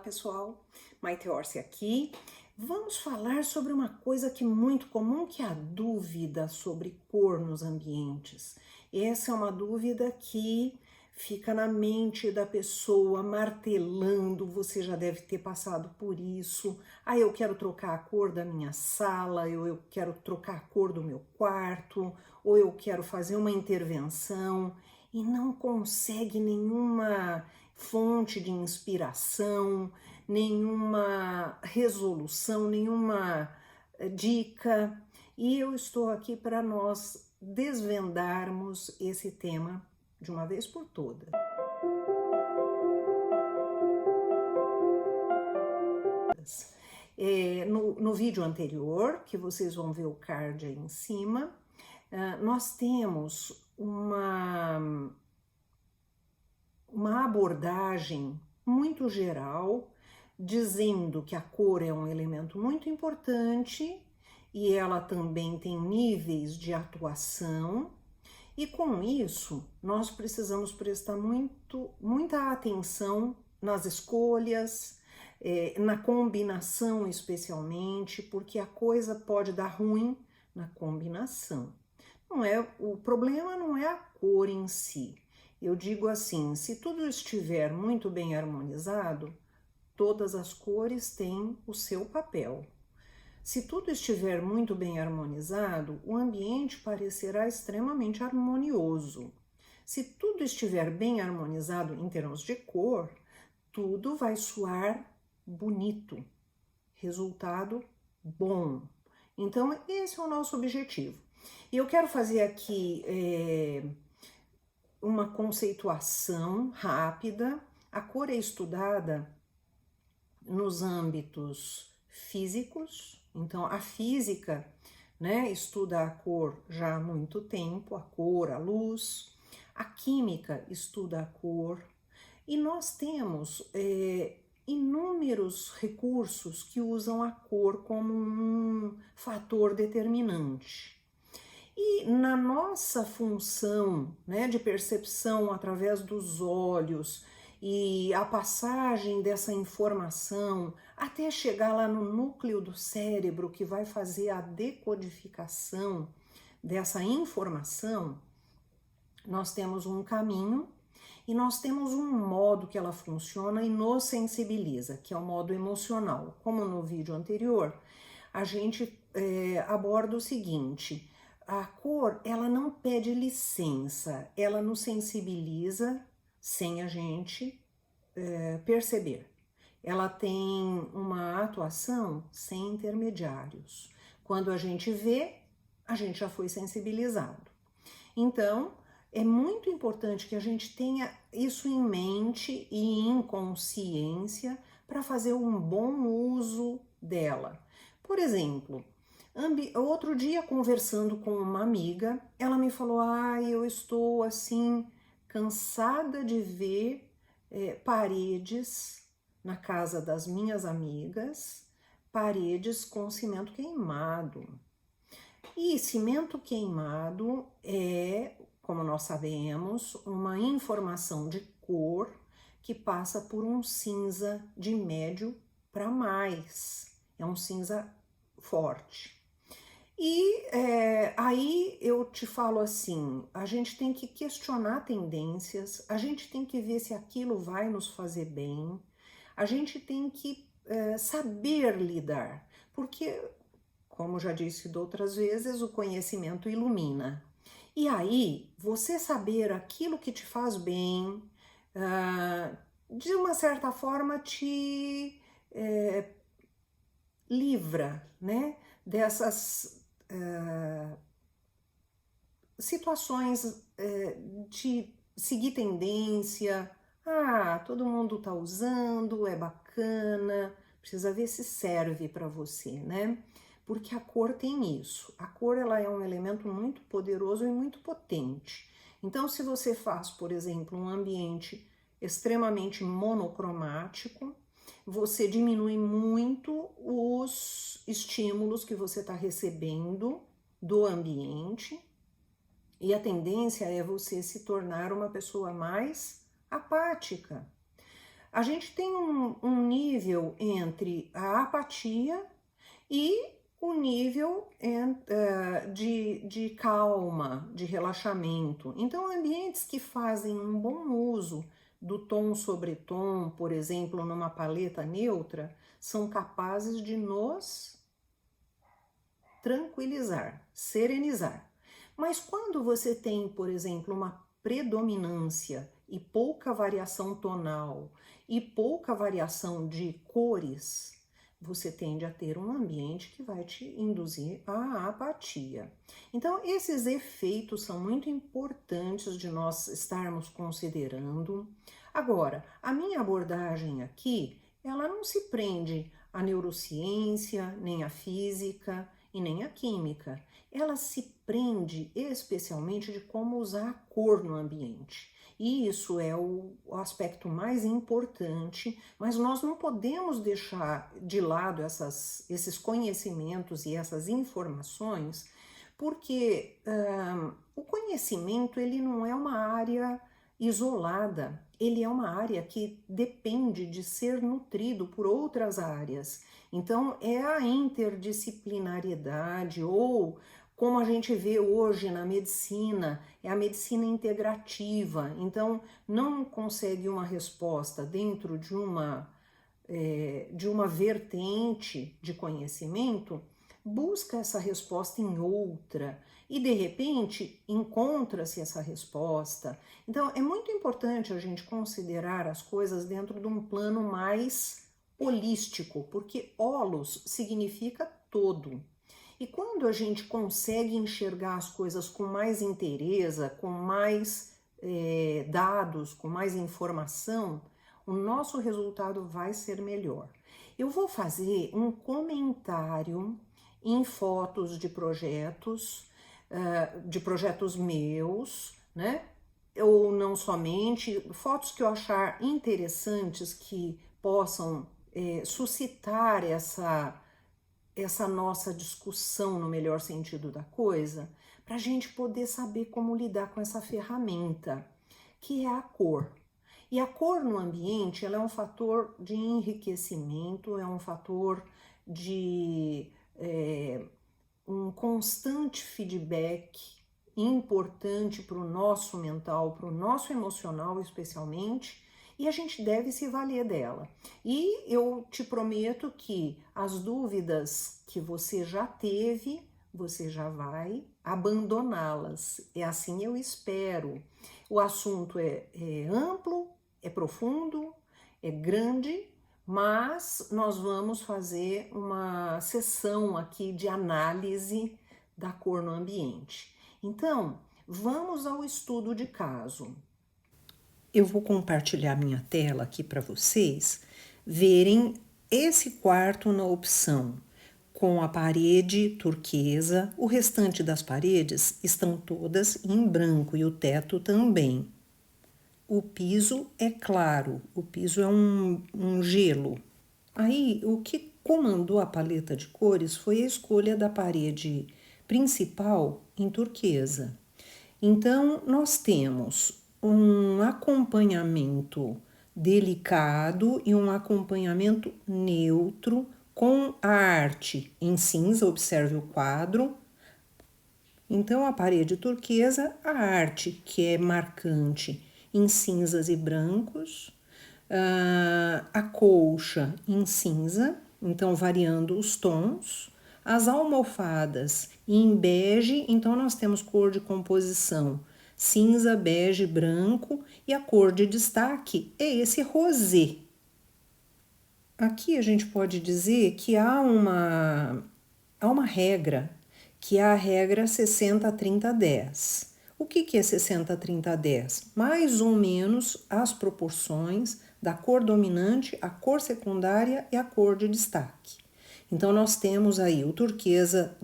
pessoal, Maite Orsi aqui. Vamos falar sobre uma coisa que é muito comum, que é a dúvida sobre cor nos ambientes. Essa é uma dúvida que fica na mente da pessoa, martelando, você já deve ter passado por isso. Eu quero trocar a cor da minha sala, eu quero trocar a cor do meu quarto, ou eu quero fazer uma intervenção e não consegue nenhuma fonte de inspiração, nenhuma resolução, nenhuma dica. E eu estou aqui para nós desvendarmos esse tema de uma vez por todas. No vídeo anterior, que vocês vão ver o card aí em cima, nós temos uma abordagem muito geral, dizendo que a cor é um elemento muito importante e ela também tem níveis de atuação, e com isso nós precisamos prestar muita atenção nas escolhas, na combinação especialmente, porque a coisa pode dar ruim na combinação. O problema não é a cor em si. Eu digo assim, se tudo estiver muito bem harmonizado, todas as cores têm o seu papel. Se tudo estiver muito bem harmonizado, o ambiente parecerá extremamente harmonioso. Se tudo estiver bem harmonizado em termos de cor, tudo vai soar bonito, resultado bom. Então, esse é o nosso objetivo. E eu quero fazer aqui uma conceituação rápida. A cor é estudada nos âmbitos físicos, então a física, estuda a cor já há muito tempo, a cor, a luz, a química estuda a cor, e nós temos inúmeros recursos que usam a cor como um fator determinante. E na nossa função de percepção através dos olhos e a passagem dessa informação até chegar lá no núcleo do cérebro que vai fazer a decodificação dessa informação, nós temos um caminho e nós temos um modo que ela funciona e nos sensibiliza, que é o modo emocional. Como no vídeo anterior, a gente aborda o seguinte: a cor, ela não pede licença, ela nos sensibiliza sem a gente perceber. Ela tem uma atuação sem intermediários. Quando a gente vê, a gente já foi sensibilizado. Então, é muito importante que a gente tenha isso em mente e em consciência para fazer um bom uso dela. Por exemplo, outro dia, conversando com uma amiga, ela me falou: eu estou assim cansada de ver paredes na casa das minhas amigas, paredes com cimento queimado. E cimento queimado é, como nós sabemos, uma informação de cor que passa por um cinza de médio para mais. É um cinza forte. E aí eu te falo assim, a gente tem que questionar tendências, a gente tem que ver se aquilo vai nos fazer bem, a gente tem que saber lidar, porque, como já disse de outras vezes, o conhecimento ilumina. E aí, você saber aquilo que te faz bem, de uma certa forma te livra, dessas situações de seguir tendência. Todo mundo tá usando, é bacana, precisa ver se serve para você, Porque a cor tem isso. A cor, ela é um elemento muito poderoso e muito potente. Então, se você faz, por exemplo, um ambiente extremamente monocromático, você diminui muito os estímulos que você está recebendo do ambiente, e a tendência é você se tornar uma pessoa mais apática. a gente tem um nível entre a apatia e o nível de calma, de relaxamento. Então, ambientes que fazem um bom uso do tom sobre tom, por exemplo, numa paleta neutra, são capazes de nos tranquilizar, serenizar. Mas quando você tem, por exemplo, uma predominância e pouca variação tonal e pouca variação de cores, você tende a ter um ambiente que vai te induzir à apatia. Então, esses efeitos são muito importantes de nós estarmos considerando. Agora, a minha abordagem aqui, ela não se prende à neurociência, nem à física e nem à química. Ela se prende especialmente de como usar a cor no ambiente. E isso é o aspecto mais importante, mas nós não podemos deixar de lado esses conhecimentos e essas informações, porque o conhecimento ele não é uma área isolada, ele é uma área que depende de ser nutrido por outras áreas. Então, é a interdisciplinariedade, ou como a gente vê hoje na medicina, é a medicina integrativa. Então, não consegue uma resposta dentro de uma vertente de conhecimento, busca essa resposta em outra e de repente encontra-se essa resposta. Então é muito importante a gente considerar as coisas dentro de um plano mais holístico, porque holos significa todo. E quando a gente consegue enxergar as coisas com mais inteireza, com mais dados, com mais informação, o nosso resultado vai ser melhor. Eu vou fazer um comentário em fotos de projetos meus, né? Ou não somente, fotos que eu achar interessantes que possam suscitar essa nossa discussão no melhor sentido da coisa, para a gente poder saber como lidar com essa ferramenta, que é a cor. E a cor no ambiente, ela é um fator de enriquecimento, é um fator de um constante feedback importante para o nosso mental, para o nosso emocional especialmente, e a gente deve se valer dela. E eu te prometo que as dúvidas que você já teve, você já vai abandoná-las. É assim eu espero. O assunto é amplo, é profundo, é grande, mas nós vamos fazer uma sessão aqui de análise da cor no ambiente. Então, vamos ao estudo de caso. Eu vou compartilhar minha tela aqui para vocês verem esse quarto na opção com a parede turquesa. O restante das paredes estão todas em branco e o teto também. O piso é claro, o piso é um gelo. Aí, o que comandou a paleta de cores foi a escolha da parede principal em turquesa. Então, nós temos um acompanhamento delicado e um acompanhamento neutro com a arte em cinza, observe o quadro. Então, a parede turquesa, a arte que é marcante em cinzas e brancos, a colcha em cinza, então variando os tons, as almofadas em bege, então nós temos cor de composição cinza, bege, branco, e a cor de destaque é esse rosé. Aqui a gente pode dizer que há uma regra, que é a regra 60-30-10. O que é 60-30-10? Mais ou menos as proporções da cor dominante, a cor secundária e a cor de destaque. Então, nós temos aí o turquesa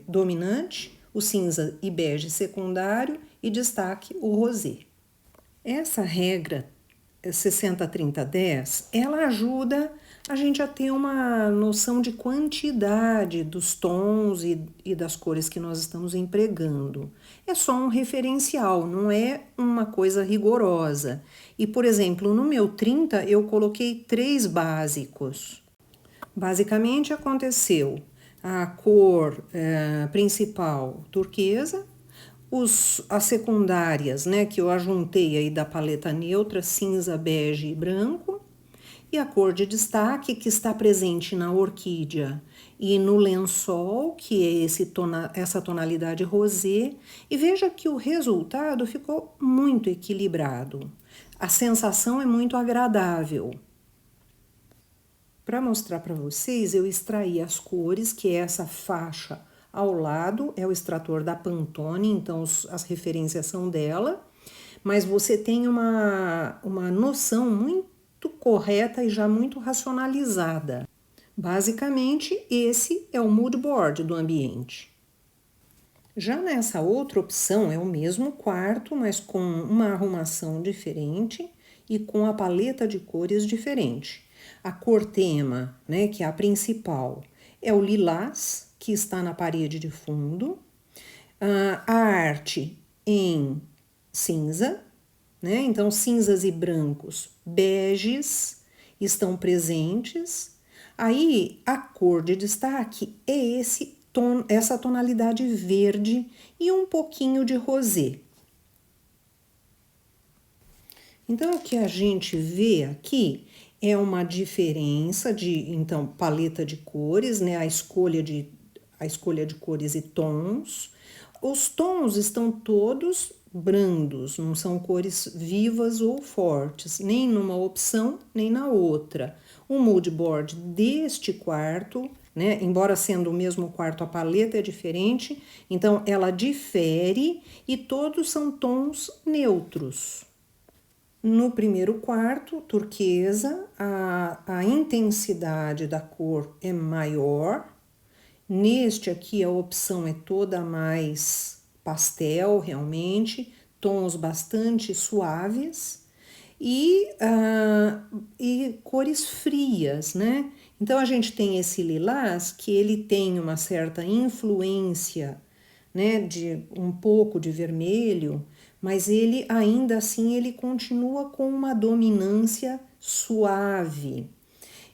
dominante, o cinza e bege secundário e destaque o rosé. Essa regra 60-30-10, ela ajuda a gente a ter uma noção de quantidade dos tons e das cores que nós estamos empregando. É só um referencial, não é uma coisa rigorosa. E, por exemplo, no meu 30 eu coloquei 3 básicos. Basicamente aconteceu a cor principal turquesa, as secundárias, né, que eu ajuntei aí da paleta neutra, cinza, bege e branco, e a cor de destaque que está presente na orquídea e no lençol, que é essa tonalidade rosé, e veja que o resultado ficou muito equilibrado. A sensação é muito agradável. Para mostrar para vocês, eu extraí as cores, que é essa faixa ao lado, é o extrator da Pantone, então as referências são dela, mas você tem uma noção muito correta e já muito racionalizada. Basicamente, esse é o mood board do ambiente. Já nessa outra opção, é o mesmo quarto, mas com uma arrumação diferente e com a paleta de cores diferente. A cor tema, né, que é a principal, é o lilás, que está na parede de fundo. A arte em cinza, né? Então, cinzas e brancos, beges estão presentes. Aí, a cor de destaque é essa tonalidade verde e um pouquinho de rosé. Então, o que a gente vê aqui é uma diferença de, então, paleta de cores, né? A escolha de cores e tons. Os tons estão todos brandos, não são cores vivas ou fortes, nem numa opção, nem na outra. O mood board deste quarto, né, embora sendo o mesmo quarto, a paleta é diferente, então ela difere e todos são tons neutros. No primeiro quarto, turquesa, a intensidade da cor é maior. Neste aqui, a opção é toda mais pastel, realmente, tons bastante suaves e cores frias, né? Então, a gente tem esse lilás que ele tem uma certa influência, né, de um pouco de vermelho, mas ele ainda assim ele continua com uma dominância suave.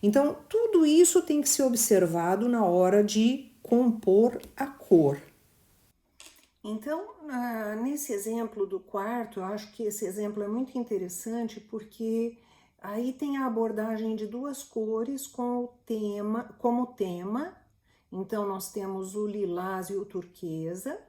Então, tudo isso tem que ser observado na hora de compor a cor. Então, nesse exemplo do quarto, eu acho que esse exemplo é muito interessante porque aí tem a abordagem de 2 cores como tema. Então, nós temos o lilás e o turquesa.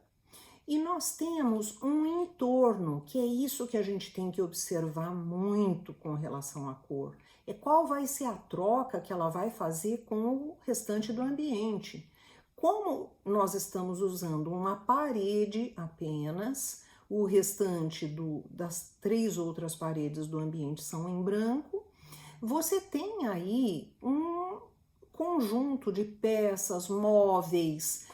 E nós temos um entorno, que é isso que a gente tem que observar muito com relação à cor. É qual vai ser a troca que ela vai fazer com o restante do ambiente. Como nós estamos usando uma parede apenas, o restante das 3 outras paredes do ambiente são em branco, você tem aí um conjunto de peças, móveis,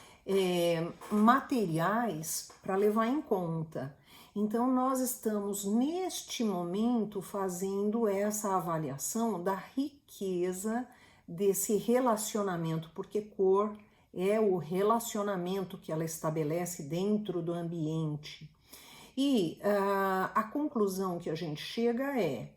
materiais para levar em conta. Então, nós estamos neste momento fazendo essa avaliação da riqueza desse relacionamento, porque cor é o relacionamento que ela estabelece dentro do ambiente. E a conclusão que a gente chega é: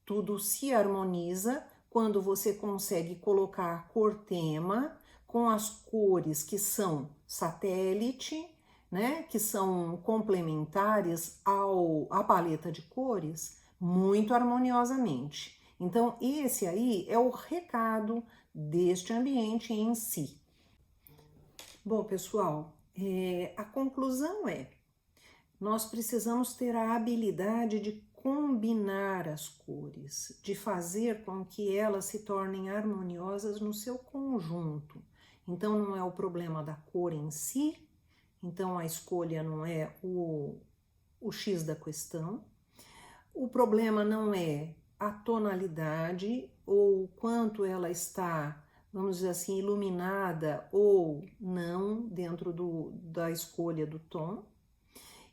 tudo se harmoniza quando você consegue colocar a cor tema com as cores que são satélite, né, que são complementares à paleta de cores, muito harmoniosamente. Então, esse aí é o recado deste ambiente em si. Bom, pessoal, a conclusão é: nós precisamos ter a habilidade de combinar as cores, de fazer com que elas se tornem harmoniosas no seu conjunto. Então, não é o problema da cor em si, então a escolha não é o X da questão. O problema não é a tonalidade ou o quanto ela está, vamos dizer assim, iluminada ou não dentro da escolha do tom.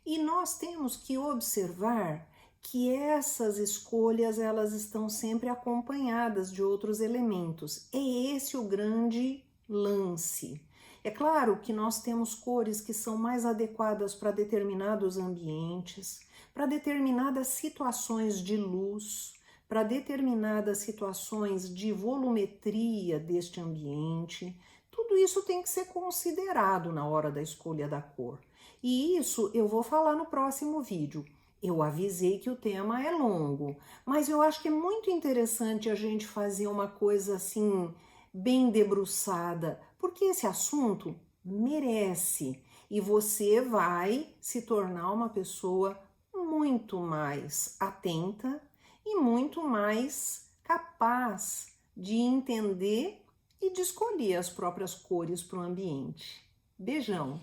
E nós temos que observar que essas escolhas elas estão sempre acompanhadas de outros elementos. É esse o grande lance. É claro que nós temos cores que são mais adequadas para determinados ambientes, para determinadas situações de luz, para determinadas situações de volumetria deste ambiente. Tudo isso tem que ser considerado na hora da escolha da cor. E isso eu vou falar no próximo vídeo. Eu avisei que o tema é longo, mas eu acho que é muito interessante a gente fazer uma coisa assim, bem debruçada, porque esse assunto merece e você vai se tornar uma pessoa muito mais atenta e muito mais capaz de entender e de escolher as próprias cores para o ambiente. Beijão!